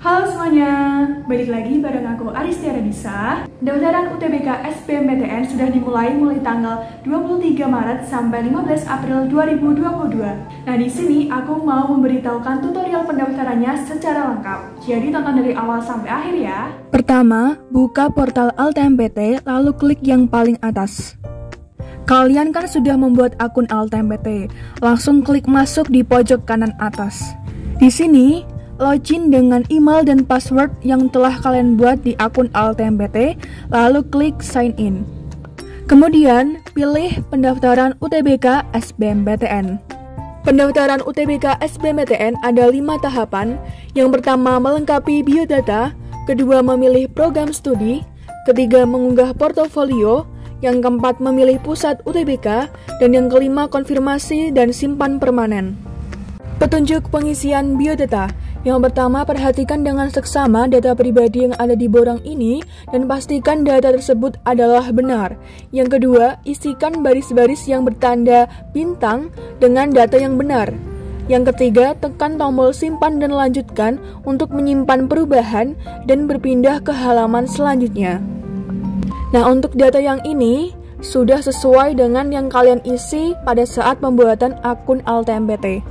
Halo semuanya, balik lagi bareng aku Aristia Radisa. Pendaftaran UTBK SBMPTN sudah dimulai mulai tanggal 23 Maret sampai 15 April 2022. Nah, di sini aku mau memberitahukan tutorial pendaftarannya secara lengkap. Jadi tonton dari awal sampai akhir ya. Pertama, buka portal LTMPT lalu klik yang paling atas. Kalian kan sudah membuat akun LTMPT, langsung klik masuk di pojok kanan atas. Di sini, login dengan email dan password yang telah kalian buat di akun LTMPT, lalu klik sign in. Kemudian, pilih pendaftaran UTBK SBMPTN. Pendaftaran UTBK SBMPTN ada 5 tahapan. Yang pertama, melengkapi biodata, kedua, memilih program studi, ketiga, mengunggah portofolio, yang keempat, memilih pusat UTBK, dan yang kelima, konfirmasi dan simpan permanen. Petunjuk pengisian biodata. Yang pertama, perhatikan dengan seksama data pribadi yang ada di borang ini dan pastikan data tersebut adalah benar. Yang kedua, isikan baris-baris yang bertanda bintang dengan data yang benar. Yang ketiga, tekan tombol simpan dan lanjutkan untuk menyimpan perubahan dan berpindah ke halaman selanjutnya. Nah, untuk data yang ini sudah sesuai dengan yang kalian isi pada saat pembuatan akun LTMPT.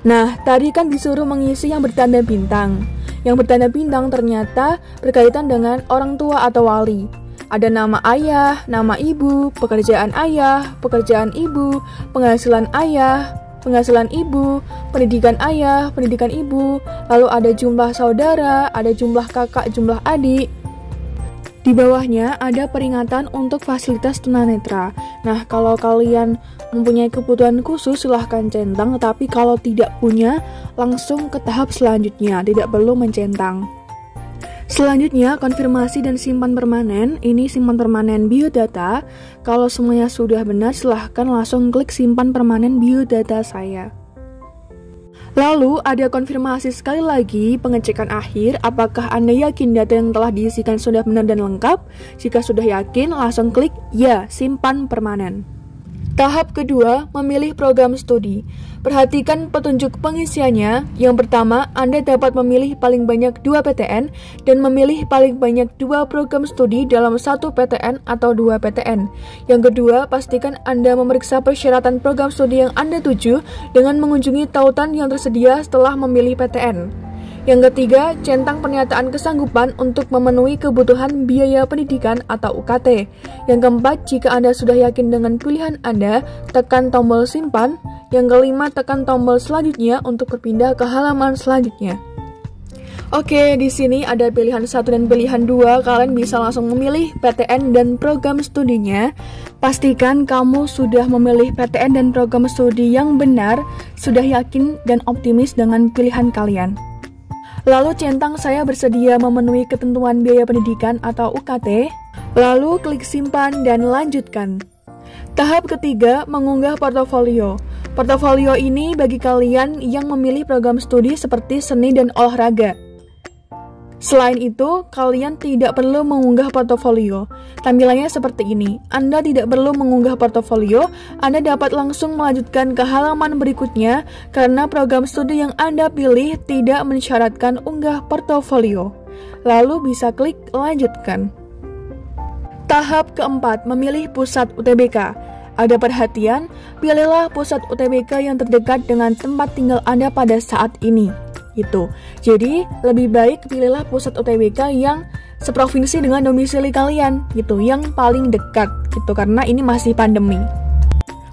Nah, tadi kan disuruh mengisi yang bertanda bintang. Yang bertanda bintang ternyata berkaitan dengan orang tua atau wali. Ada nama ayah, nama ibu, pekerjaan ayah, pekerjaan ibu, penghasilan ayah, penghasilan ibu, pendidikan ayah, pendidikan ibu, lalu ada jumlah saudara, ada jumlah kakak, jumlah adik. Di bawahnya ada peringatan untuk fasilitas tunanetra. Nah, kalau kalian mempunyai kebutuhan khusus silahkan centang, tetapi kalau tidak punya, langsung ke tahap selanjutnya, tidak perlu mencentang. Selanjutnya, konfirmasi dan simpan permanen. Ini simpan permanen biodata. Kalau semuanya sudah benar, silahkan langsung klik simpan permanen biodata saya. Lalu ada konfirmasi sekali lagi, pengecekan akhir, apakah Anda yakin data yang telah diisikan sudah benar dan lengkap? Jika sudah yakin, langsung klik ya, simpan permanen. Tahap kedua, memilih program studi. Perhatikan petunjuk pengisiannya. Yang pertama, Anda dapat memilih paling banyak 2 PTN dan memilih paling banyak 2 program studi dalam 1 PTN atau 2 PTN. Yang kedua, pastikan Anda memeriksa persyaratan program studi yang Anda tuju dengan mengunjungi tautan yang tersedia setelah memilih PTN. Yang ketiga, centang pernyataan kesanggupan untuk memenuhi kebutuhan biaya pendidikan atau UKT. Yang keempat, jika Anda sudah yakin dengan pilihan Anda, tekan tombol simpan. Yang kelima, tekan tombol selanjutnya untuk berpindah ke halaman selanjutnya. Oke, di sini ada pilihan 1 dan pilihan 2. Kalian bisa langsung memilih PTN dan program studinya. Pastikan kamu sudah memilih PTN dan program studi yang benar, sudah yakin dan optimis dengan pilihan kalian. Lalu centang saya bersedia memenuhi ketentuan biaya pendidikan atau UKT, lalu klik simpan dan lanjutkan. Tahap ketiga, mengunggah portofolio. Portofolio ini bagi kalian yang memilih program studi seperti seni dan olahraga. Selain itu, kalian tidak perlu mengunggah portofolio. Tampilannya seperti ini. Anda tidak perlu mengunggah portofolio, Anda dapat langsung melanjutkan ke halaman berikutnya karena program studi yang Anda pilih tidak mensyaratkan unggah portofolio. Lalu bisa klik lanjutkan. Tahap keempat, memilih pusat UTBK. Ada perhatian, pilihlah pusat UTBK yang terdekat dengan tempat tinggal Anda pada saat ini. Gitu. Jadi, lebih baik pilihlah pusat UTBK yang seprovinsi dengan domisili kalian, gitu, yang paling dekat, gitu, karena ini masih pandemi.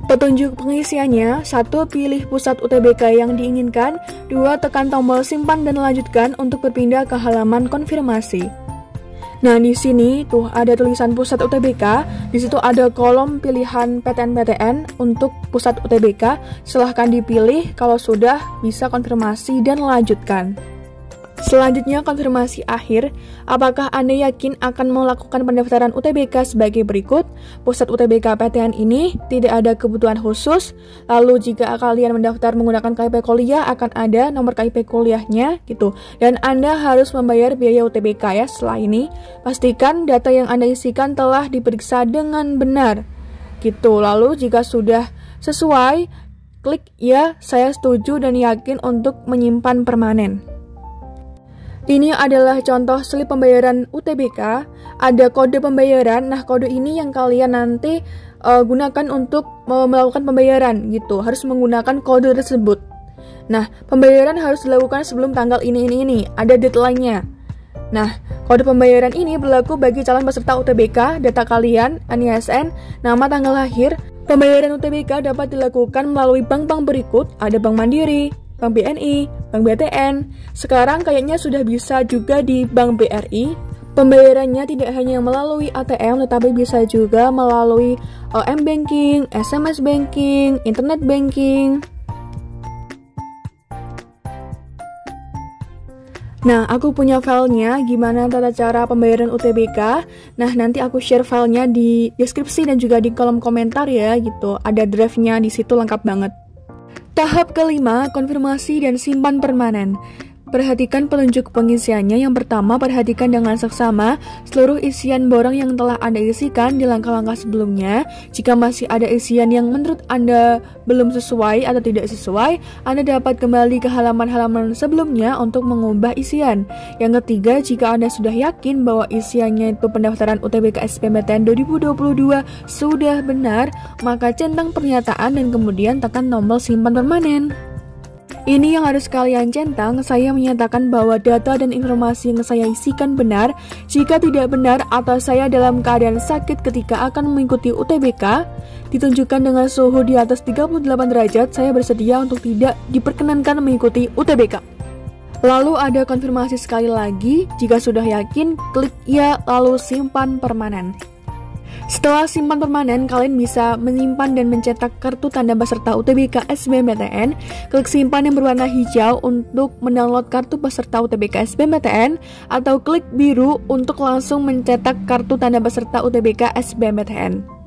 Petunjuk pengisiannya, 1. Pilih pusat UTBK yang diinginkan, 2. Tekan tombol simpan dan lanjutkan untuk berpindah ke halaman konfirmasi. Nah, di sini tuh ada tulisan pusat UTBK, di situ ada kolom pilihan PTN-PTN untuk pusat UTBK, silahkan dipilih kalau sudah bisa konfirmasi dan lanjutkan. Selanjutnya konfirmasi akhir, apakah Anda yakin akan melakukan pendaftaran UTBK sebagai berikut? Pusat UTBK PTN ini tidak ada kebutuhan khusus, lalu jika kalian mendaftar menggunakan KIP kuliah akan ada nomor KIP kuliahnya gitu. Dan Anda harus membayar biaya UTBK ya. Setelah ini, pastikan data yang Anda isikan telah diperiksa dengan benar gitu. Lalu jika sudah sesuai, klik ya, saya setuju dan yakin untuk menyimpan permanen. Ini adalah contoh slip pembayaran UTBK. Ada kode pembayaran. Nah, kode ini yang kalian nanti gunakan untuk melakukan pembayaran gitu. Harus menggunakan kode tersebut. Nah, pembayaran harus dilakukan sebelum tanggal ini. Ada deadline-nya. Nah, kode pembayaran ini berlaku bagi calon peserta UTBK, data kalian, NISN, nama, tanggal lahir. Pembayaran UTBK dapat dilakukan melalui bank-bank berikut. Ada Bank Mandiri, Bank BNI, Bank BTN. Sekarang kayaknya sudah bisa juga di Bank BRI. Pembayarannya tidak hanya melalui ATM, tetapi bisa juga melalui M-Banking, SMS Banking, Internet Banking. Nah, aku punya filenya gimana tata cara pembayaran UTBK. Nah, nanti aku share filenya di deskripsi dan juga di kolom komentar ya gitu. Ada draftnya di situ lengkap banget. Tahap kelima, konfirmasi dan simpan permanen. Perhatikan penunjuk pengisiannya. Yang pertama, perhatikan dengan seksama seluruh isian borang yang telah Anda isikan di langkah-langkah sebelumnya. Jika masih ada isian yang menurut Anda belum sesuai atau tidak sesuai, Anda dapat kembali ke halaman-halaman sebelumnya untuk mengubah isian. Yang ketiga, jika Anda sudah yakin bahwa isiannya itu pendaftaran UTBK SBMPTN 2022 sudah benar, maka centang pernyataan dan kemudian tekan tombol simpan permanen. Ini yang harus kalian centang. Saya menyatakan bahwa data dan informasi yang saya isikan benar. Jika tidak benar atau saya dalam keadaan sakit ketika akan mengikuti UTBK, ditunjukkan dengan suhu di atas 38 derajat, saya bersedia untuk tidak diperkenankan mengikuti UTBK. Lalu ada konfirmasi sekali lagi. Jika sudah yakin, klik ya lalu simpan permanen. Setelah simpan permanen, kalian bisa menyimpan dan mencetak kartu tanda peserta UTBK SBMPTN. Klik simpan yang berwarna hijau untuk mendownload kartu peserta UTBK SBMPTN atau klik biru untuk langsung mencetak kartu tanda peserta UTBK SBMPTN.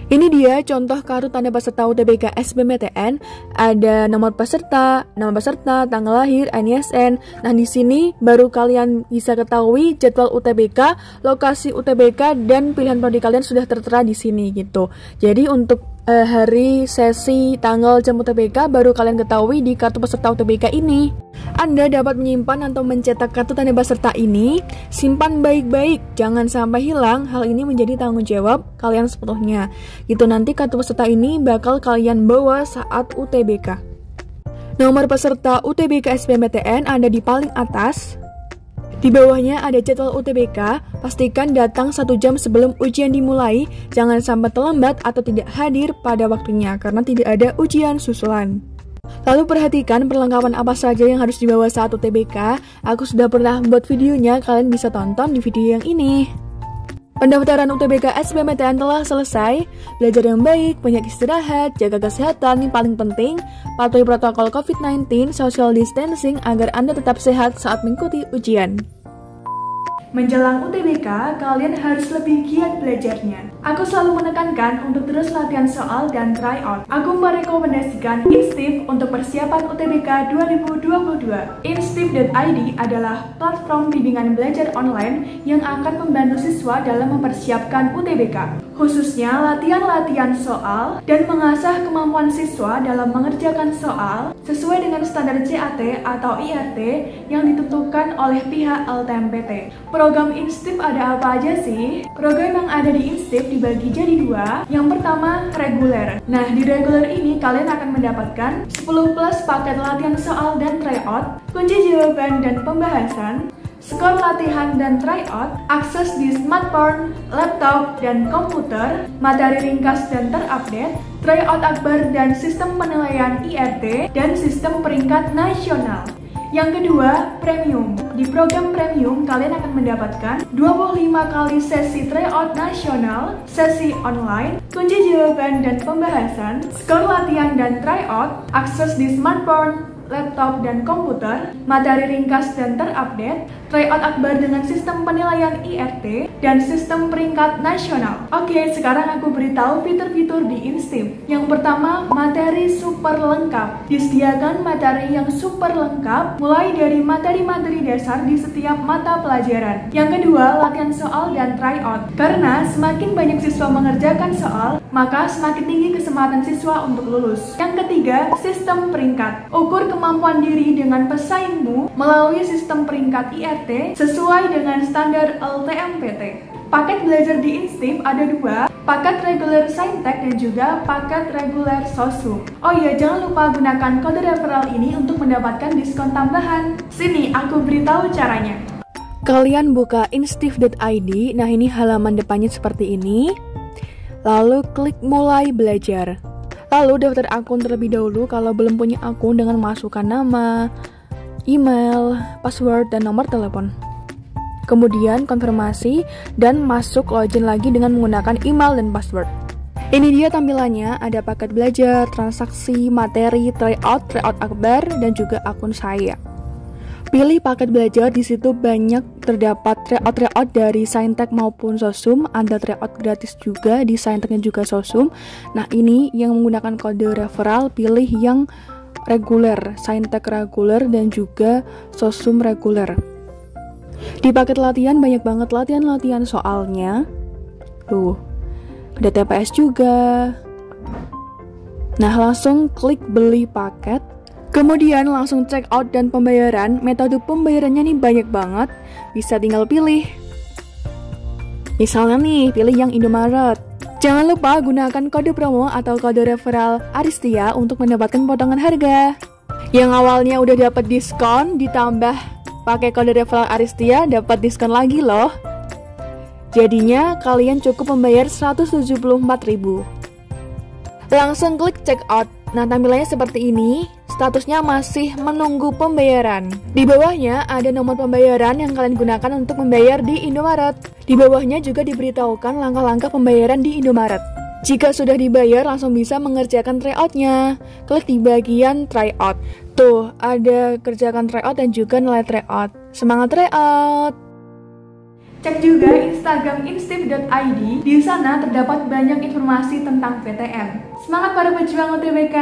Ini dia contoh kartu tanda peserta UTBK SBMPTN. Ada nomor peserta, nama peserta, tanggal lahir, NISN. Nah, di sini baru kalian bisa ketahui jadwal UTBK, lokasi UTBK, dan pilihan prodi kalian sudah tertera di sini gitu. Jadi untuk hari, sesi, tanggal, jam UTBK baru kalian ketahui di kartu peserta UTBK ini. Anda dapat menyimpan atau mencetak kartu tanda peserta ini. Simpan baik-baik, jangan sampai hilang. Hal ini menjadi tanggung jawab kalian sepenuhnya. Gitu, nanti kartu peserta ini bakal kalian bawa saat UTBK. Nomor peserta UTBK SBMPTN ada di paling atas. Di bawahnya ada jadwal UTBK, pastikan datang 1 jam sebelum ujian dimulai, jangan sampai terlambat atau tidak hadir pada waktunya karena tidak ada ujian susulan. Lalu perhatikan perlengkapan apa saja yang harus dibawa saat UTBK. Aku sudah pernah membuat videonya, kalian bisa tonton di video yang ini. Pendaftaran UTBK SBMPTN telah selesai. Belajar yang baik, banyak istirahat, jaga kesehatan, yang paling penting, patuhi protokol COVID-19, social distancing agar Anda tetap sehat saat mengikuti ujian. Menjelang UTBK, kalian harus lebih giat belajarnya. Aku selalu menekankan untuk terus latihan soal dan try out. Aku merekomendasikan Instif untuk persiapan UTBK 2022. Instif.id adalah platform bimbingan belajar online yang akan membantu siswa dalam mempersiapkan UTBK, khususnya latihan-latihan soal dan mengasah kemampuan siswa dalam mengerjakan soal sesuai dengan standar CAT atau IRT yang ditentukan oleh pihak LTMPT. Program Instif ada apa aja sih? Program yang ada di Instif dibagi jadi 2. Yang pertama, reguler. Nah, di reguler ini kalian akan mendapatkan 10 plus paket latihan soal dan tryout, kunci jawaban dan pembahasan, skor latihan dan tryout, akses di smartphone, laptop, dan komputer, materi ringkas dan terupdate, tryout akbar dan sistem penilaian IRT, dan sistem peringkat nasional. Yang kedua, premium. Di program premium, kalian akan mendapatkan 25 kali sesi tryout nasional, sesi online, kunci jawaban dan pembahasan, skor latihan dan tryout, akses di smartphone, laptop, dan komputer, materi ringkas dan terupdate, tryout akbar dengan sistem penilaian IRT, dan sistem peringkat nasional. Oke, sekarang aku beritahu fitur-fitur di Instif. Yang pertama, materi super lengkap. Disediakan materi yang super lengkap, mulai dari materi-materi dasar di setiap mata pelajaran. Yang kedua, latihan soal dan tryout. Karena semakin banyak siswa mengerjakan soal, maka semakin tinggi kesempatan siswa untuk lulus. Yang ketiga, sistem peringkat. Ukur kemampuan diri dengan pesaingmu melalui sistem peringkat IRT sesuai dengan standar LTMPT. Paket belajar di Instif ada 2, paket reguler Saintek dan juga paket reguler Sosum. Oh iya, jangan lupa gunakan kode referral ini untuk mendapatkan diskon tambahan. Sini, aku beritahu caranya. Kalian buka instif.id, nah ini halaman depannya seperti ini. Lalu klik mulai belajar. Lalu daftar akun terlebih dahulu kalau belum punya akun dengan masukkan nama, email, password, dan nomor telepon. Kemudian konfirmasi dan masuk login lagi dengan menggunakan email dan password. Ini dia tampilannya, ada paket belajar, transaksi, materi, tryout akbar, dan juga akun saya. Pilih paket belajar, di situ banyak terdapat tryout dari Saintek maupun Sosum, ada tryout gratis juga di Sainteknya juga Sosum. Nah ini yang menggunakan kode referral, pilih yang reguler, Saintek reguler dan juga Sosum reguler. Di paket latihan banyak banget latihan soalnya. Tuh, ada TPS juga. Nah, langsung klik beli paket. Kemudian langsung check out dan pembayaran. Metode pembayarannya nih banyak banget. Bisa tinggal pilih. Misalnya nih, pilih yang Indomaret. Jangan lupa gunakan kode promo atau kode referral Aristia untuk mendapatkan potongan harga. Yang awalnya udah dapat diskon, ditambah pakai kode referral Aristia dapat diskon lagi loh. Jadinya kalian cukup membayar 174.000. Langsung klik check out. Nah, tampilannya seperti ini. Statusnya masih menunggu pembayaran. Di bawahnya ada nomor pembayaran yang kalian gunakan untuk membayar di Indomaret. Di bawahnya juga diberitahukan langkah-langkah pembayaran di Indomaret. Jika sudah dibayar, langsung bisa mengerjakan tryout-nya. Klik di bagian tryout. Tuh, ada kerjakan tryout dan juga nilai tryout. Semangat tryout! Cek juga Instagram instif.id. Di sana terdapat banyak informasi tentang PTN. Semangat para pejuang UTBK!